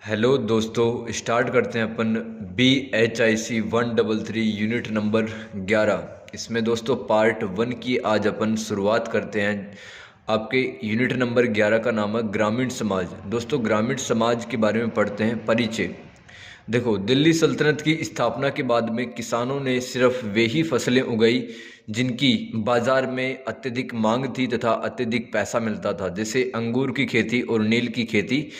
Hello दोस्तों, start करते हैं अपन BHIC 133 यूनिट नंबर 11। इसमें दोस्तों पार्ट 1 की आज अपन शुरुआत करते हैं। आपके यूनिट नंबर 11 का नाम है ग्रामीण समाज। दोस्तों ग्रामीण समाज के बारे में पढ़ते हैं। परिचय। देखो, दिल्ली सल्तनत की स्थापना के बाद में किसानों ने सिर्फ वे ही फसलें उगाई जिनकी बाजार में अत्यधिक मांग थी तथा अत्यधिक पैसा मिलता था, जैसे अंगूर की खेती और नील की खेती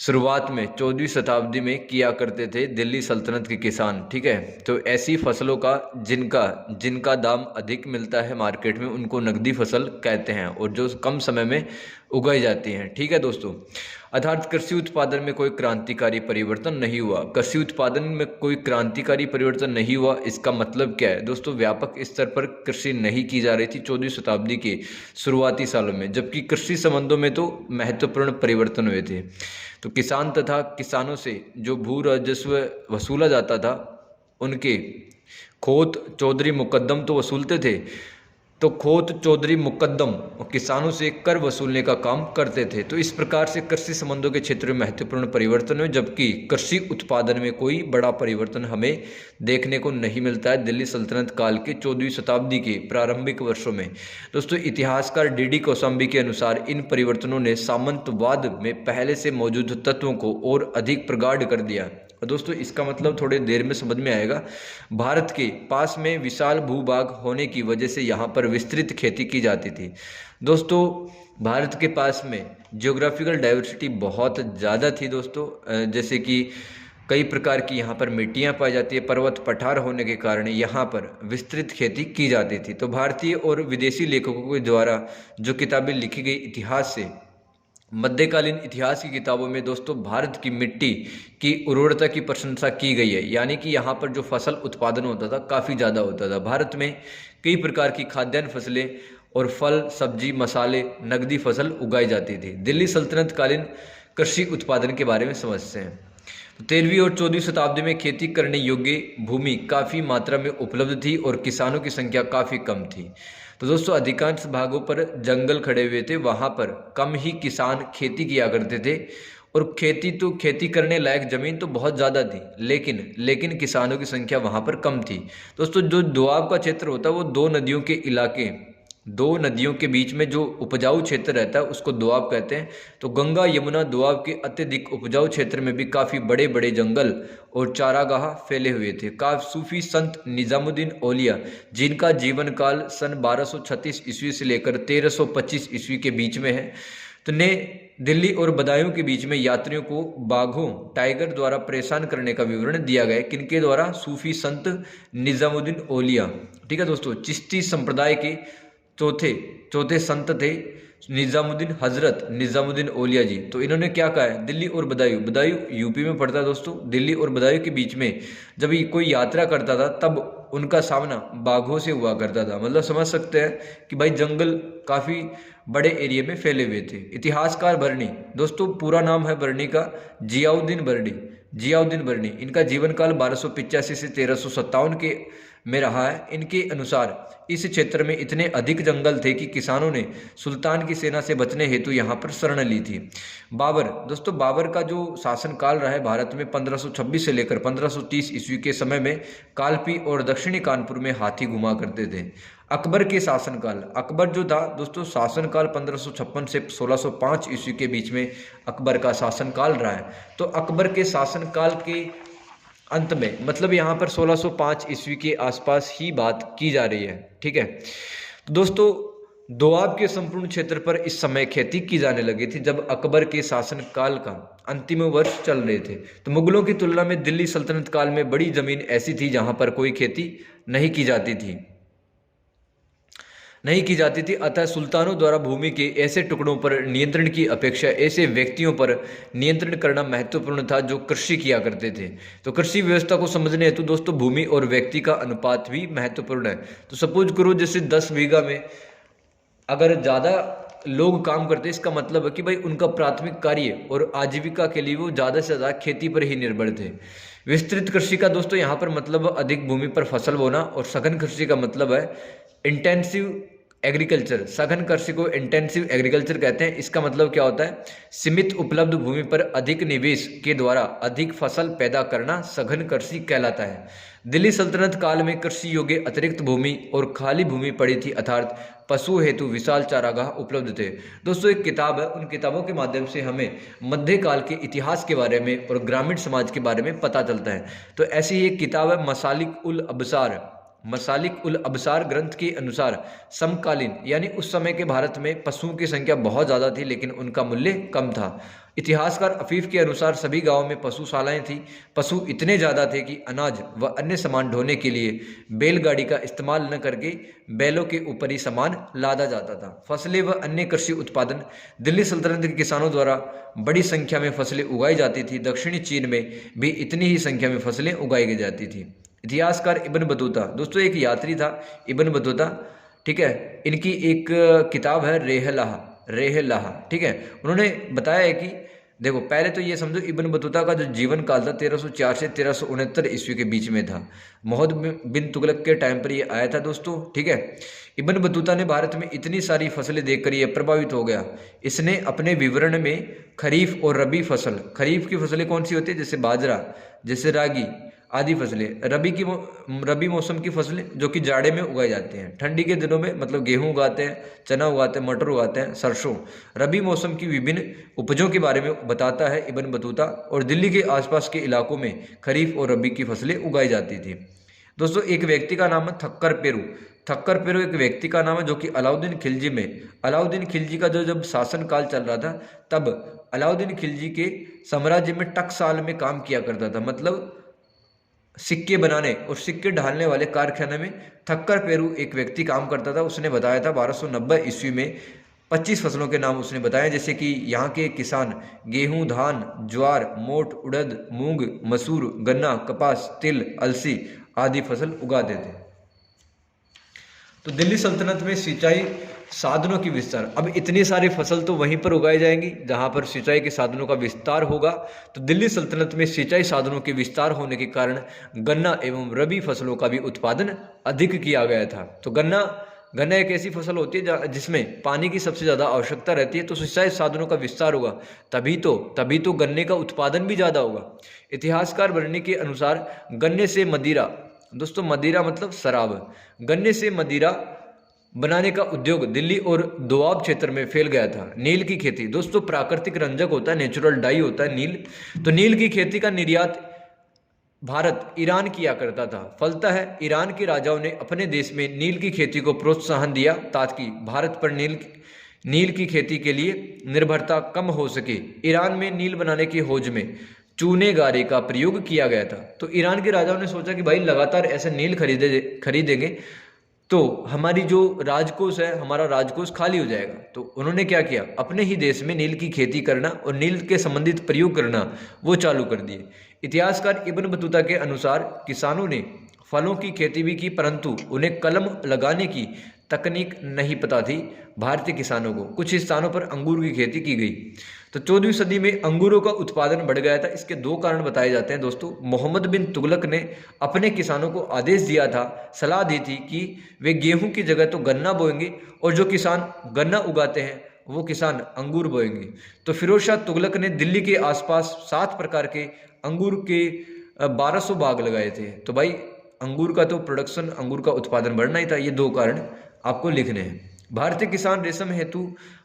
शुरुआत में 14वीं शताब्दी में किया करते थे दिल्ली सल्तनत के किसान। ठीक है, तो ऐसी फसलों का जिनका जिनका दाम अधिक मिलता है मार्केट में उनको नकदी फसल कहते हैं, और जो कम समय में उगाई जाती हैं। ठीक है दोस्तों, अर्थात कृषि उत्पादन में कोई क्रांतिकारी परिवर्तन नहीं हुआ। कृषि उत्पादन में कोई क्रांतिकारी परिवर्तन नहीं हुआ, इसका मतलब क्या है दोस्तों? व्यापक स्तर पर कृषि नहीं की जा रही थी 14वीं शताब्दी के शुरुआती सालों में, जबकि कृषि संबंधों में तो महत्वपूर्ण परिवर्तन हुए थे। तो किसान तथा किसानों से जो भू राजस्व वसूला जाता था, उनके खोत चौधरी मुकद्दम तो वसूलते थे, तो खोत चौधरी मुकद्दम और किसानों से कर वसूलने का काम करते थे। तो इस प्रकार से कृषि संबंधों के क्षेत्र में महत्वपूर्ण परिवर्तन हुए, जबकि कृषि उत्पादन में कोई बड़ा परिवर्तन हमें देखने को नहीं मिलता है दिल्ली सल्तनत काल के 14वीं शताब्दी के प्रारंभिक वर्षों में। दोस्तों इतिहासकार DD कौशाम्बी के अनुसार इन परिवर्तनों ने सामंतवाद में पहले से मौजूद तत्वों को और अधिक प्रगाढ़ कर दिया। और दोस्तों इसका मतलब थोड़ी देर में समझ में आएगा। भारत के पास में विशाल भूभाग होने की वजह से यहाँ पर विस्तृत खेती की जाती थी। दोस्तों भारत के पास में जियोग्राफिकल डाइवर्सिटी बहुत ज़्यादा थी दोस्तों, जैसे कि कई प्रकार की यहाँ पर मिट्टियाँ पाई जाती है। पर्वत पठार होने के कारण यहाँ पर विस्तृत खेती की जाती थी। तो भारतीय और विदेशी लेखकों के द्वारा जो किताबें लिखी गई इतिहास से, मध्यकालीन इतिहास की किताबों में दोस्तों भारत की मिट्टी की उर्वरता की प्रशंसा की गई है, यानी कि यहाँ पर जो फसल उत्पादन होता था काफ़ी ज़्यादा होता था। भारत में कई प्रकार की खाद्यान्न फसलें और फल सब्जी मसाले नकदी फसल उगाई जाती थी। दिल्ली सल्तनत कालीन कृषि उत्पादन के बारे में समझते हैं। 13वीं और 14वीं शताब्दी में खेती करने योग्य भूमि काफ़ी मात्रा में उपलब्ध थी और किसानों की संख्या काफ़ी कम थी। तो दोस्तों अधिकांश भागों पर जंगल खड़े हुए थे, वहाँ पर कम ही किसान खेती किया करते थे। और खेती करने लायक ज़मीन तो बहुत ज़्यादा थी, लेकिन किसानों की संख्या वहाँ पर कम थी। दोस्तों जो दोआब का क्षेत्र होता है वो दो नदियों के बीच में जो उपजाऊ क्षेत्र रहता है उसको दोआब कहते हैं। तो गंगा यमुना दोआब के अत्यधिक उपजाऊ क्षेत्र में भी काफ़ी बड़े बड़े जंगल और चारागाह फैले हुए थे। सूफी संत निजामुद्दीन औलिया, जिनका जीवन काल सन 1236 ईस्वी से लेकर 1325 ईस्वी के बीच में है, तो ने दिल्ली और बदायूं के बीच में यात्रियों को बाघों टाइगर द्वारा परेशान करने का विवरण दिया गया। किनके द्वारा? सूफी संत निजामुद्दीन औलिया। ठीक है दोस्तों, चिश्ती संप्रदाय के चौथे संत थे हजरत निजामुद्दीन औलिया जी। तो इन्होंने क्या कहा है? दिल्ली और बदायूं यूपी में पड़ता है दोस्तों। दिल्ली और बदायूं के बीच में जब कोई यात्रा करता था तब उनका सामना बाघों से हुआ करता था। मतलब समझ सकते हैं कि भाई जंगल काफ़ी बड़े एरिया में फैले हुए थे। इतिहासकार बर्नी, दोस्तों पूरा नाम है बर्नी का जियाउद्दीन बर्नी। इनका जीवन काल 1285 से 1357 के में रहा है। इनके अनुसार इस क्षेत्र में इतने अधिक जंगल थे कि किसानों ने सुल्तान की सेना से बचने हेतु यहाँ पर शरण ली थी। दोस्तों बाबर का जो शासनकाल रहा है भारत में 1526 से लेकर 1530 ईस्वी के समय में कालपी और दक्षिणी कानपुर में हाथी घुमा करते थे। अकबर के शासनकाल, अकबर जो था दोस्तों शासनकाल 1556 से 1605 ईस्वी के बीच में अकबर का शासनकाल रहा है। तो अकबर के शासनकाल के अंत में, मतलब यहाँ पर 1605 ईस्वी के आसपास ही बात की जा रही है। ठीक है, तो दोस्तों दोआब के संपूर्ण क्षेत्र पर इस समय खेती की जाने लगी थी जब अकबर के शासनकाल का अंतिम वर्ष चल रहे थे। तो मुगलों की तुलना में दिल्ली सल्तनत काल में बड़ी जमीन ऐसी थी जहां पर कोई खेती नहीं की जाती थी। अतः सुल्तानों द्वारा भूमि के ऐसे टुकड़ों पर नियंत्रण की अपेक्षा ऐसे व्यक्तियों पर नियंत्रण करना महत्वपूर्ण था जो कृषि किया करते थे। तो कृषि व्यवस्था को समझने हेतु दोस्तों भूमि और व्यक्ति का अनुपात भी महत्वपूर्ण है। तो सपोज करो जैसे 10 बीघा में अगर ज़्यादा लोग काम करते हैं, इसका मतलब है कि भाई उनका प्राथमिक कार्य और आजीविका के लिए वो ज़्यादा से ज़्यादा खेती पर ही निर्भर थे। विस्तृत कृषि का दोस्तों यहाँ पर मतलब अधिक भूमि पर फसल बोना, और सघन कृषि का मतलब है इंटेंसिव एग्रीकल्चर, सघन कृषि को इंटेंसिव एग्रीकल्चर कहते हैं। इसका मतलब क्या होता है? सीमित उपलब्ध भूमि पर अधिक निवेश के द्वारा अधिक फसल पैदा करना सघन कृषि कहलाता है। दिल्ली सल्तनत काल में कृषि योग्य अतिरिक्त भूमि और खाली भूमि पड़ी थी, अर्थात पशु हेतु विशाल चारागाह उपलब्ध थे। दोस्तों एक किताब है, उन किताबों के माध्यम से हमें मध्यकाल के इतिहास के बारे में और ग्रामीण समाज के बारे में पता चलता है। तो ऐसी ही एक किताब है मसालिक उल अबसार ग्रंथ के अनुसार समकालीन यानी उस समय के भारत में पशुओं की संख्या बहुत ज़्यादा थी, लेकिन उनका मूल्य कम था। इतिहासकार अफीफ के अनुसार सभी गांवों में पशुशालाएं थी। पशु इतने ज़्यादा थे कि अनाज व अन्य सामान ढोने के लिए बैलगाड़ी का इस्तेमाल न करके बैलों के ऊपर ही सामान लादा जाता था। फसलें व अन्य कृषि उत्पादन दिल्ली सल्तनत के किसानों द्वारा बड़ी संख्या में फसलें उगाई जाती थी। दक्षिणी चीन में भी इतनी ही संख्या में फसलें उगाई जाती थी। इतिहासकार इब्न बतूता, दोस्तों एक यात्री था इब्न बतूता, ठीक है। इनकी एक किताब है रेहलहा, ठीक है। उन्होंने बताया है कि देखो पहले तो ये समझो इब्न बतूता का जो जीवन काल था 1304 से 1369 ईस्वी के बीच में था। मोहम्मद बिन तुगलक के टाइम पर ये आया था दोस्तों, ठीक है। इब्न बतूता ने भारत में इतनी सारी फसलें देखकर ये प्रभावित हो गया। इसने अपने विवरण में खरीफ और रबी फसल, खरीफ की फसलें कौन सी होती है? जैसे बाजरा, जैसे रागी आदि फसलें। रबी मौसम की फसलें जो कि जाड़े में उगाई जाती हैं। ठंडी के दिनों में मतलब गेहूं उगाते हैं, चना उगाते हैं, मटर उगाते हैं, सरसों। रबी मौसम की विभिन्न उपजों के बारे में बताता है इब्न बतूता। और दिल्ली के आसपास के इलाकों में खरीफ और रबी की फसलें उगाई जाती थी। दोस्तों एक व्यक्ति का नाम है थक्कर पेरू एक व्यक्ति का नाम है जो कि अलाउद्दीन खिलजी का जो जब शासन काल चल रहा था तब अलाउद्दीन खिलजी के साम्राज्य में टकसाल में काम किया करता था। मतलब सिक्के बनाने और सिक्के ढालने वाले कारखाने में थक्कर पेरू एक व्यक्ति काम करता था। उसने बताया था 1290 ईस्वी में 25 फसलों के नाम उसने बताए, जैसे कि यहाँ के किसान गेहूं, धान, ज्वार, मोट, उड़द, मूंग, मसूर, गन्ना, कपास, तिल, अलसी आदि फसल उगाते थे। तो दिल्ली सल्तनत में सिंचाई साधनों की विस्तार, अब इतनी सारी फसल तो वहीं पर उगाई जाएंगी जहां पर सिंचाई के साधनों का विस्तार होगा। तो दिल्ली सल्तनत में सिंचाई साधनों के विस्तार होने के कारण गन्ना एवं रबी फसलों का भी उत्पादन अधिक किया गया था। तो गन्ना एक ऐसी फसल होती है जिसमें पानी की सबसे ज़्यादा आवश्यकता रहती है। तो सिंचाई साधनों का विस्तार होगा तभी तो गन्ने का उत्पादन भी ज़्यादा होगा। इतिहासकार वर्णनी के अनुसार गन्ने से मदिरा, दोस्तों मदिरा मतलब शराब, गन्ने से मदिरा बनाने का उद्योग दिल्ली और दोआब क्षेत्र में फैल गया था। नील की खेती, दोस्तों प्राकृतिक रंजक होता है, नेचुरल डाई होता है नील। तो नील की खेती का निर्यात भारत ईरान किया करता था। फलतः है ईरान के राजाओं ने अपने देश में नील की खेती को प्रोत्साहन दिया ताकि भारत पर नील की खेती के लिए निर्भरता कम हो सके। ईरान में नील बनाने की खोज में चूने गारे का प्रयोग किया गया था। तो ईरान के राजाओं ने सोचा कि भाई लगातार ऐसे नील खरीदेंगे तो हमारी जो राजकोष है, हमारा राजकोष खाली हो जाएगा। तो उन्होंने क्या किया, अपने ही देश में नील की खेती करना और नील के संबंधित प्रयोग करना वो चालू कर दिए। इतिहासकार इब्न बतूता के अनुसार किसानों ने फलों की खेती भी की, परंतु उन्हें कलम लगाने की तकनीक नहीं पता थी। भारतीय किसानों को कुछ स्थानों पर अंगूर की खेती की गई। तो 14वीं सदी में अंगूरों का उत्पादन बढ़ गया था। इसके दो कारण बताए जाते हैं दोस्तों। मोहम्मद बिन तुगलक ने अपने किसानों को आदेश दिया था, सलाह दी थी कि वे गेहूं की जगह तो गन्ना बोएंगे और जो किसान गन्ना उगाते हैं वो किसान अंगूर बोएंगे। तो फिरोज शाह तुगलक ने दिल्ली के आसपास 7 प्रकार के अंगूर के 1200 बाग लगाए थे। तो भाई अंगूर का तो प्रोडक्शन, अंगूर का उत्पादन बढ़ना ही था। ये 2 कारण आपको लिखने हैं। भारतीय किसान रेशम हेतु,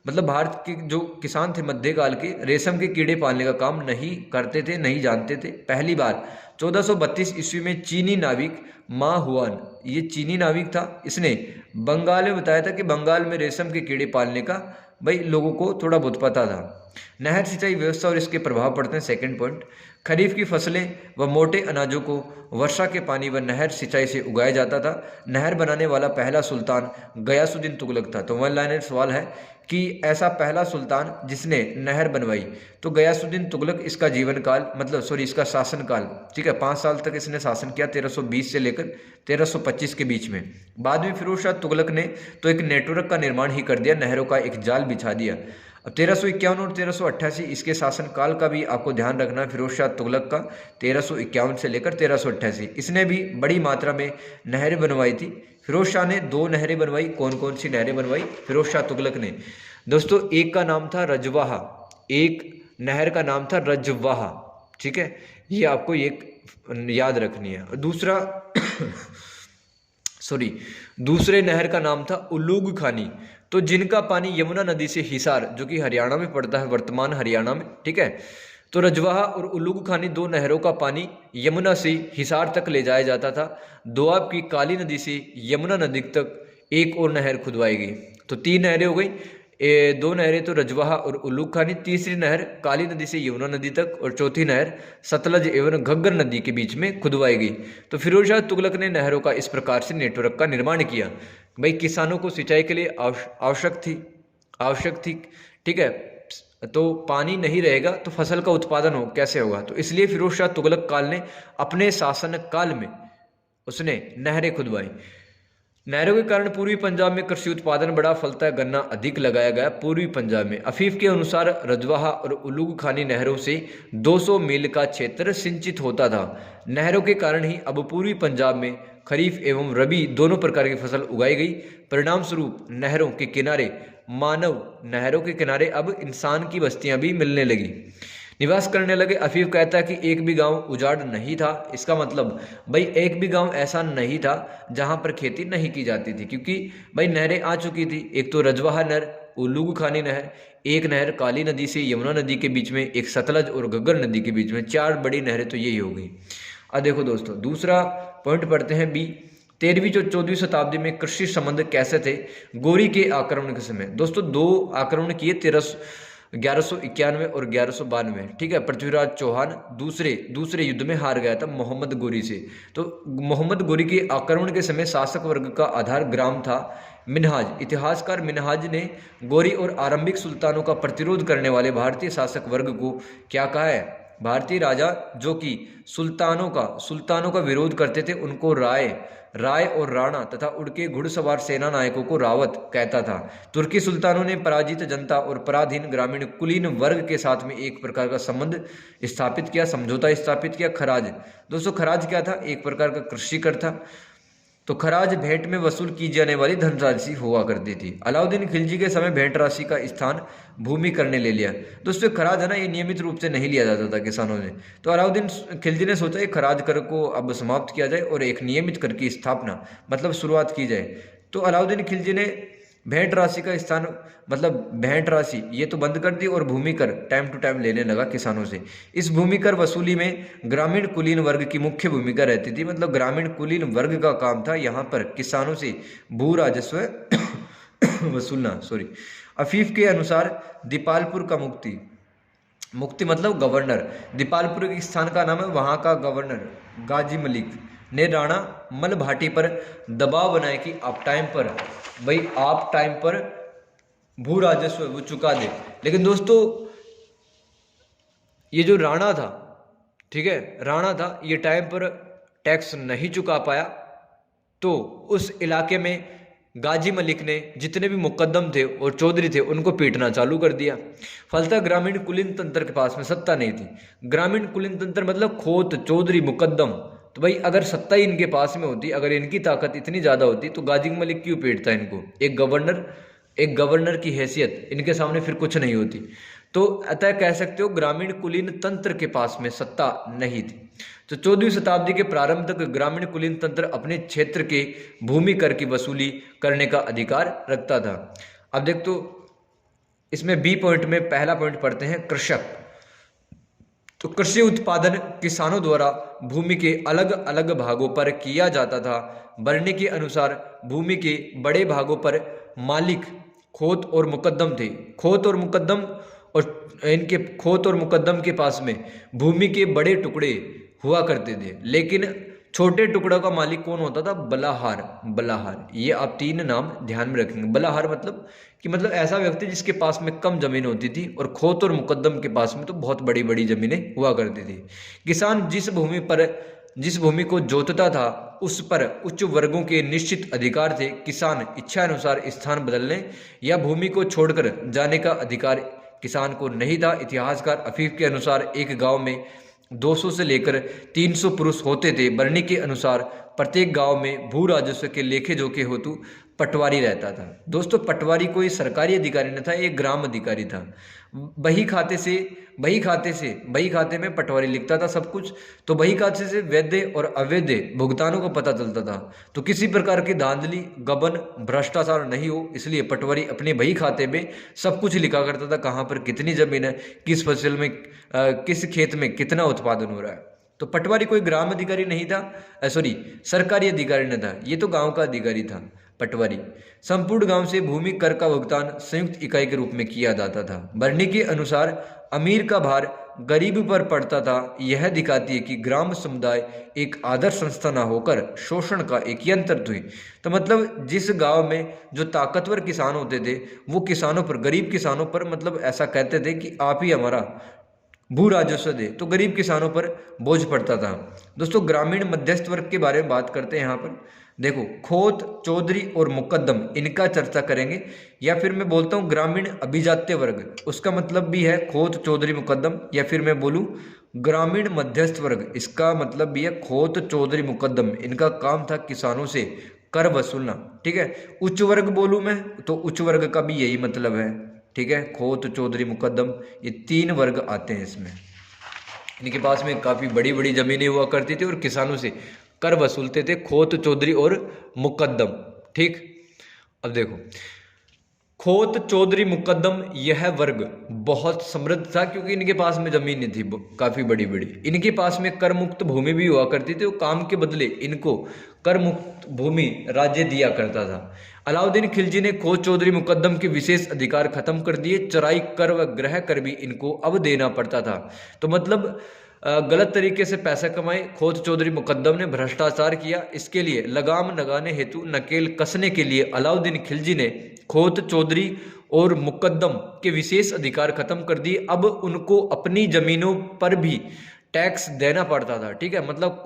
मतलब भारत के जो किसान थे मध्यकाल के, रेशम के कीड़े पालने का काम नहीं करते थे, नहीं जानते थे। पहली बार 1432 ईस्वी में चीनी नाविक मा हुआन, ये चीनी नाविक था, इसने बंगाल में बताया था कि बंगाल में रेशम के कीड़े पालने का भाई लोगों को थोड़ा बहुत पता था। नहर सिंचाई व्यवस्था और इसके प्रभाव पड़ते हैं। सेकंड पॉइंट, खरीफ की फसलें व मोटे अनाजों को वर्षा के पानी व नहर सिंचाई से उगाया जाता था। नहर बनाने वाला पहला सुल्तान गयासुद्दीन तुगलक था। तो वन लाइनर सवाल है कि ऐसा पहला सुल्तान जिसने नहर बनवाई, तो गयासुद्दीन तुगलक, इसका जीवन काल इसका शासन काल, ठीक है, 5 साल तक इसने शासन किया, 1320 से लेकर 1325 के बीच में। बाद में फिरोज शाह तुगलक ने तो एक नेटवर्क का निर्माण ही कर दिया, नहरों का एक जाल बिछा दिया। अब 1351 और 1388 इसके शासनकाल का भी आपको ध्यान रखना है। फिरोज शाह तुगलक का 1351 से लेकर 1388, इसने भी बड़ी मात्रा में नहरें बनवाई थी। फिरोज शाह ने 2 नहरें बनवाई। कौन कौन सी नहरें बनवाई? फिरोज शाह तुगलक ने। दोस्तों एक का नाम था रजवाहा, एक नहर का नाम था रजवाहा, ठीक है, ये आपको एक याद रखनी है। और दूसरा सॉरी दूसरे नहर का नाम था उल्लूग खानी, तो जिनका पानी यमुना नदी से हिसार, जो कि हरियाणा में पड़ता है, वर्तमान हरियाणा में, ठीक है, तो रजवाहा और उल्लूग खानी 2 नहरों का पानी यमुना से हिसार तक ले जाया जाता था। दोआब की काली नदी से यमुना नदी तक एक और नहर खुदवाई गई। तो 3 नहरें हो गई, 2 नहरें तो रजवाहा और उल्लूग खानी, तीसरी नहर काली नदी से यमुना नदी तक, और चौथी नहर सतलज एवं घग्गर नदी के बीच में खुदवाई गई। तो फिरोज शाह तुगलक ने नहरों का इस प्रकार से नेटवर्क का निर्माण किया। भाई किसानों को सिंचाई के लिए आवश्यक थी, ठीक है, तो पानी नहीं रहेगा तो फसल का उत्पादन कैसे होगा? तो इसलिए फिरोज शाह तुगलक काल ने अपने शासन काल में उसने नहरें खुदवाई। नहरों के कारण पूर्वी पंजाब में कृषि उत्पादन बड़ा, फलता गन्ना अधिक लगाया गया पूर्वी पंजाब में। अफीफ के अनुसार रजवाहा और उल्लूग खानी नहरों से 200 मील का क्षेत्र सिंचित होता था। नहरों के कारण ही अब पूर्वी पंजाब में खरीफ एवं रबी दोनों प्रकार की फसल उगाई गई। परिणाम स्वरूप नहरों के किनारे अब इंसान की बस्तियां भी मिलने लगी, निवास करने लगे। अफीफ कहता है कि एक भी गांव उजाड़ नहीं था। इसका मतलब भाई एक भी गांव ऐसा नहीं था जहां पर खेती नहीं की जाती थी, क्योंकि भाई नहरें आ चुकी थी। एक तो रजवाहा नहर, उल्लूग खानी नहर, एक नहर काली नदी से यमुना नदी के बीच में, एक सतलज और घग्गर नदी के बीच में, 4 बड़ी नहरें तो यही हो गई। अब देखो दोस्तों दूसरा पॉइंट पढ़ते हैं बी। 13वीं और 14वीं शताब्दी में कृषि संबंध कैसे थे? गोरी के आक्रमण के समय। दोस्तों 2 आक्रमण किए, 1191 और 1192, ठीक है। पृथ्वीराज चौहान दूसरे युद्ध में हार गया था मोहम्मद गोरी से। तो मोहम्मद गोरी के आक्रमण के समय शासक वर्ग का आधार ग्राम था मिन्हाज। इतिहासकार मिन्हाज ने गोरी और आरंभिक सुल्तानों का प्रतिरोध करने वाले भारतीय शासक वर्ग को क्या कहा है? भारतीय राजा जो कि सुल्तानों का विरोध करते थे उनको राय और राणा तथा उनके घुड़सवार सेना नायकों को रावत कहता था। तुर्की सुल्तानों ने पराजित जनता और पराधीन ग्रामीण कुलीन वर्ग के साथ में एक प्रकार का संबंध स्थापित किया, समझौता स्थापित किया। खराज, दोस्तों खराज क्या था? एक प्रकार का कृषि कर था। तो खराज भेंट में वसूल की जाने वाली धनराशि हुआ करती थी। अलाउद्दीन खिलजी के समय भेंट राशि का स्थान भूमि कर ने ले लिया। दोस्तों खराज है ना, ये नियमित रूप से नहीं लिया जाता था किसानों ने। तो अलाउद्दीन खिलजी ने सोचा खराज कर को अब समाप्त किया जाए और एक नियमित कर की स्थापना मतलब शुरुआत की जाए। तो अलाउद्दीन खिलजी ने भेंट राशि का स्थान मतलब भेंट राशि ये तो बंद कर दी और भूमि कर टाइम टू टाइम लेने लगा किसानों से। इस भूमि कर वसूली में ग्रामीण कुलीन वर्ग की मुख्य भूमिका रहती थी। मतलब ग्रामीण कुलीन वर्ग का काम था यहाँ पर किसानों से भू राजस्व वसूलना। अफीफ के अनुसार दीपालपुर का मुक्ति मतलब गवर्नर, दीपालपुर के स्थान का नाम है, वहाँ का गवर्नर गाजी मलिक ने राणा मलभाटी पर दबाव बनाया कि आप टाइम पर भू राजस्व वो चुका दे। लेकिन दोस्तों ये जो राणा था, ठीक है, राणा था, ये टाइम पर टैक्स नहीं चुका पाया। तो उस इलाके में गाजी मलिक ने जितने भी मुकद्दम थे और चौधरी थे उनको पीटना चालू कर दिया। फलतः ग्रामीण कुलीन तंत्र के पास में सत्ता नहीं थी। ग्रामीण कुलीन तंत्र मतलब खोत, चौधरी, मुकद्दम। तो भाई अगर सत्ता ही इनके पास में होती, अगर इनकी ताकत इतनी ज़्यादा होती तो गाजी मलिक क्यों पीटता इनको? एक गवर्नर की हैसियत इनके सामने फिर कुछ नहीं होती। तो अतः कह सकते हो ग्रामीण कुलीन तंत्र के पास में सत्ता नहीं थी। तो 14वीं शताब्दी के प्रारंभ तक ग्रामीण कुलीन तंत्र अपने क्षेत्र के भूमि कर की वसूली करने का अधिकार रखता था। अब देख तो इसमें बी पॉइंट में पहला पॉइंट पढ़ते हैं कृषक। तो कृषि उत्पादन किसानों द्वारा भूमि के अलग अलग भागों पर किया जाता था। वर्णी के अनुसार भूमि के बड़े भागों पर मालिक खोत और मुकद्दम थे। खोत और मुकद्दम के पास में भूमि के बड़े टुकड़े हुआ करते थे, लेकिन छोटे टुकड़ों का मालिक कौन होता था? बलाहार। ये आप 3 नाम ध्यान में रखेंगे। बलाहार मतलब ऐसा व्यक्ति जिसके पास में कम जमीन होती थी, और खोत और मुकद्दम के पास में तो बहुत बड़ी बड़ी जमीनें हुआ करती थी। किसान जिस भूमि को जोतता था उस पर उच्च वर्गों के निश्चित अधिकार थे। किसान इच्छा अनुसार स्थान बदलने या भूमि को छोड़कर जाने का अधिकार किसान को नहीं था। इतिहासकार अफीफ के अनुसार एक गांव में 200 से लेकर 300 पुरुष होते थे। वर्णी के अनुसार प्रत्येक गांव में भू राजस्व के लेखे जोखे हेतु पटवारी रहता था। दोस्तों पटवारी कोई सरकारी अधिकारी न था, एक ग्राम अधिकारी था। बही खाते में पटवारी लिखता था सब कुछ। तो बही खाते से वैध और अवैध भुगतानों का पता चलता था। तो किसी प्रकार की धांधली, गबन, भ्रष्टाचार नहीं हो, इसलिए पटवारी अपने बही खाते में सब कुछ लिखा करता था, कहाँ पर कितनी जमीन है, किस फसल में किस खेत में कितना उत्पादन हो रहा है। तो पटवारी कोई ग्राम अधिकारी नहीं था, सरकारी अधिकारी नहीं था, ये तो गांव का अधिकारी था पटवारी। संपूर्ण गांव से भूमि कर का भुगतान संयुक्त इकाई के रूप में किया जाता था। भरने के अनुसार अमीर का भार गरीब पर पड़ता था। यह दिखाती है कि ग्राम समुदाय एक आदर्श संस्था न होकर शोषण का एक यंत्र हुई। तो मतलब जिस गांव में जो ताकतवर किसान होते थे वो किसानों पर, गरीब किसानों पर मतलब ऐसा कहते थे कि आप ही हमारा भू राजस्व दे, तो गरीब किसानों पर बोझ पड़ता था। दोस्तों ग्रामीण मध्यस्थ वर्ग के बारे में बात करते हैं। यहाँ पर देखो खोत, चौधरी और मुकद्दम, इनका चर्चा करेंगे। या फिर मैं बोलता हूँ ग्रामीण अभिजात्य वर्ग, उसका मतलब भी है खोत, चौधरी, मुकद्दम। या फिर मैं बोलूँ ग्रामीण मध्यस्थ वर्ग, इसका मतलब भी है खोत, चौधरी, मुकद्दम। इनका काम था किसानों से कर वसूलना। ठीक है। उच्च वर्ग बोलूँ मैं तो उच्च वर्ग का भी यही मतलब है। ठीक है। खोत, चौधरी, मुकद्दम, ये 3 वर्ग आते हैं इसमें। इनके पास में काफ़ी बड़ी बड़ी ज़मीनें हुआ करती थी और किसानों से कर वसूलते थे, खोत, चौधरी और मुकद्दम। ठीक। अब देखो खोत, चौधरी, मुकद्दम, यह वर्ग बहुत समृद्ध था क्योंकि इनके पास में जमीनें थी काफ़ी बड़ी बड़ी। इनके पास में कर मुक्त भूमि भी हुआ करती थी और काम के बदले इनको कर मुक्त भूमि राज्य दिया करता था। अलाउद्दीन खिलजी ने खोत, चौधरी, मुकद्दम के विशेष अधिकार खत्म कर दिए। चराई कर व गृह कर भी इनको अब देना पड़ता था। तो मतलब गलत तरीके से पैसा कमाए खोत, चौधरी, मुकद्दम ने, भ्रष्टाचार किया, इसके लिए लगाम लगाने हेतु, नकेल कसने के लिए अलाउद्दीन खिलजी ने खोत, चौधरी और मुकद्दम के विशेष अधिकार खत्म कर दिए। अब उनको अपनी जमीनों पर भी टैक्स देना पड़ता था। ठीक है। मतलब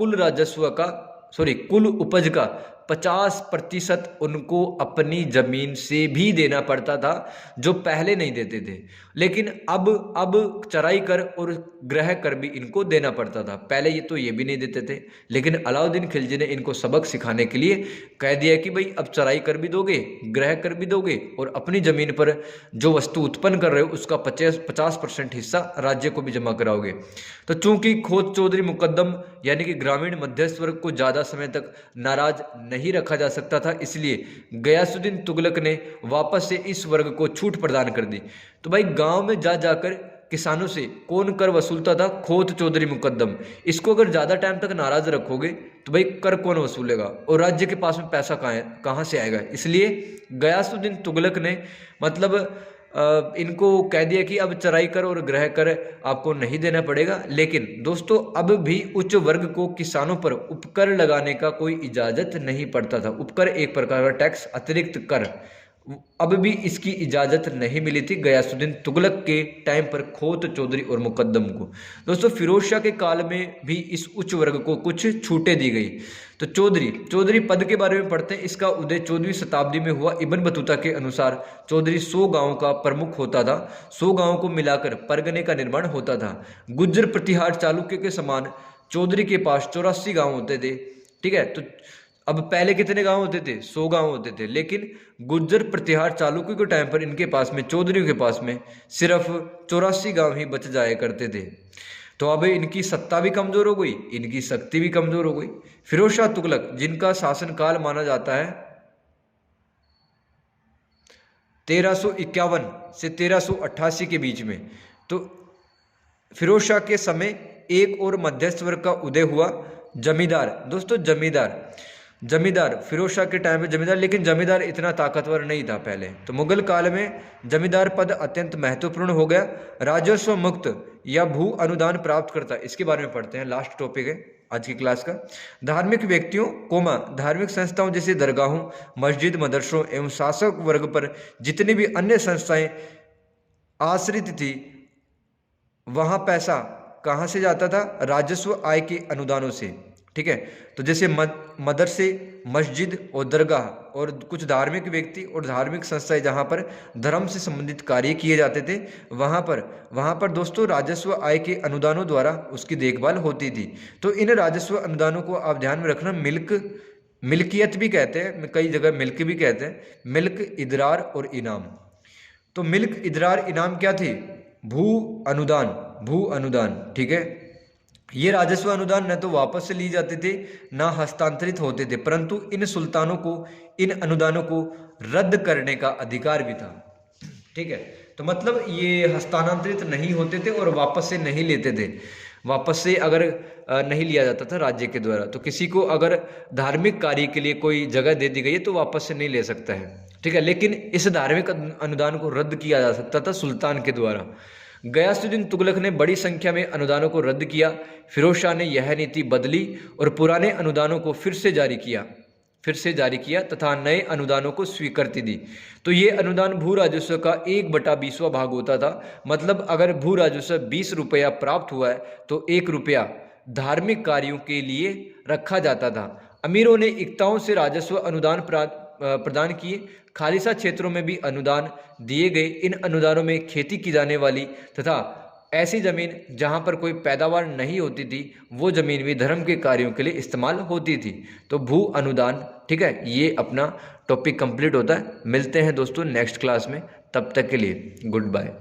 कुल उपज का 50% उनको अपनी जमीन से भी देना पड़ता था, जो पहले नहीं देते थे। लेकिन अब चराई कर और गृह कर भी इनको देना पड़ता था। पहले ये भी नहीं देते थे, लेकिन अलाउद्दीन खिलजी ने इनको सबक सिखाने के लिए कह दिया कि भाई अब चराई कर भी दोगे, गृह कर भी दोगे और अपनी जमीन पर जो वस्तु उत्पन्न कर रहे हो उसका 50% हिस्सा राज्य को भी जमा कराओगे। तो चूंकि खोत, चौधरी, मुकद्दम यानी कि ग्रामीण मध्यस्थ वर्ग को ज्यादा समय तक नाराज नहीं रखा जा सकता था, इसलिए गयासुद्दीन तुगलक ने वापस से इस वर्ग को छूट प्रदान कर दी। तो भाई गांव में जाकर किसानों से कौन कर वसूलता था? खोत, चौधरी, मुकद्दम। इसको अगर ज्यादा टाइम तक नाराज रखोगे तो भाई कर कौन वसूलेगा और राज्य के पास में पैसा कहाँ से आएगा? इसलिए गयासुद्दीन तुगलक ने मतलब इनको कह दिया कि अब चराई कर और गृह कर आपको नहीं देना पड़ेगा। लेकिन दोस्तों अब भी उच्च वर्ग को किसानों पर उपकर लगाने का कोई इजाजत नहीं पड़ता था। उपकर एक प्रकार का टैक्स, अतिरिक्त कर, अब भी इसकी इजाजत नहीं मिली थी गयासुद्दीन तुगलक के टाइम पर खोत, चौधरी और मुकद्दम को। दोस्तों फिरोज शाह के काल में भी इस उच्च वर्ग को कुछ छूटें दी गई। तो चौधरी पद के बारे में पढ़ते हैं। इसका उदय 14वीं शताब्दी में हुआ। इब्न बतूता के अनुसार चौधरी 100 गांवों का प्रमुख होता था। 100 गांवों को मिलाकर परगने का निर्माण होता था। गुज्जर प्रतिहार चालुक्य के समान चौधरी के पास 84 गांव होते थे। ठीक है। तो अब पहले कितने गांव होते थे? 100 गांव होते थे। लेकिन गुज्जर प्रतिहार चालुक्य के टाइम पर इनके पास में, चौधरियों के पास में सिर्फ 84 गांव ही बच जाया करते थे। तो अब इनकी सत्ता भी कमजोर हो गई, इनकी शक्ति भी कमजोर हो गई। फिरोज शाह तुगलक, जिनका शासनकाल माना जाता है 1351 से 1388 के बीच में, तो फिरोज शाह के समय एक और मध्यस्थ वर्ग का उदय हुआ, जमींदार। दोस्तों जमींदार फिरोज शाह के टाइम में जमींदार, लेकिन जमींदार इतना ताकतवर नहीं था पहले। तो मुगल काल में जमींदार पद अत्यंत महत्वपूर्ण हो गया। राजस्व मुक्त या भू अनुदान प्राप्त करता, इसके बारे में पढ़ते हैं, लास्ट टॉपिक है आज की क्लास का। धार्मिक व्यक्तियों धार्मिक संस्थाओं जैसे दरगाहों, मस्जिद, मदरसों एवं शासक वर्ग पर जितनी भी अन्य संस्थाएं आश्रित थी, वहां पैसा कहाँ से जाता था? राजस्व आय के अनुदानों से। ठीक है, तो जैसे मदरसे, मस्जिद और दरगाह और कुछ धार्मिक व्यक्ति और धार्मिक संस्थाएं जहाँ पर धर्म से संबंधित कार्य किए जाते थे, वहाँ पर दोस्तों राजस्व आय के अनुदानों द्वारा उसकी देखभाल होती थी। तो इन राजस्व अनुदानों को आप ध्यान में रखना, मिल्कियत भी कहते हैं, कई जगह मिल्क भी कहते हैं, मिल्क, इदरार और इनाम। तो मिल्क, इदरार, इनाम क्या थे? भू अनुदान। ठीक है, ये राजस्व अनुदान न तो वापस से लिए जाते थे ना हस्तांतरित होते थे, परंतु इन सुल्तानों को इन अनुदानों को रद्द करने का अधिकार भी था। ठीक है, तो मतलब ये हस्तांतरित नहीं होते थे और वापस से नहीं लेते थे। वापस से अगर नहीं लिया जाता था राज्य के द्वारा, तो किसी को अगर धार्मिक कार्य के लिए कोई जगह दे दी गई है तो वापस से नहीं ले सकता है। ठीक है, लेकिन इस धार्मिक अनुदान को रद्द किया जा सकता था सुल्तान के द्वारा। गयासुद्दीन तुगलक ने बड़ी संख्या में अनुदानों को रद्द किया। फिरोज शाह ने यह नीति बदली और पुराने अनुदानों को फिर से जारी किया तथा नए अनुदानों को स्वीकृति दी। तो ये अनुदान भू राजस्व का 1/20वां भाग होता था। मतलब अगर भू राजस्व 20 रुपया प्राप्त हुआ है तो 1 रुपया धार्मिक कार्यों के लिए रखा जाता था। अमीरों ने इक्ताओं से राजस्व अनुदान प्रदान किए। खालिसा क्षेत्रों में भी अनुदान दिए गए। इन अनुदानों में खेती की जाने वाली तथा ऐसी ज़मीन जहां पर कोई पैदावार नहीं होती थी, वो ज़मीन भी धर्म के कार्यों के लिए इस्तेमाल होती थी। तो भू अनुदान, ठीक है, ये अपना टॉपिक कंप्लीट होता है। मिलते हैं दोस्तों नेक्स्ट क्लास में, तब तक के लिए गुड बाय।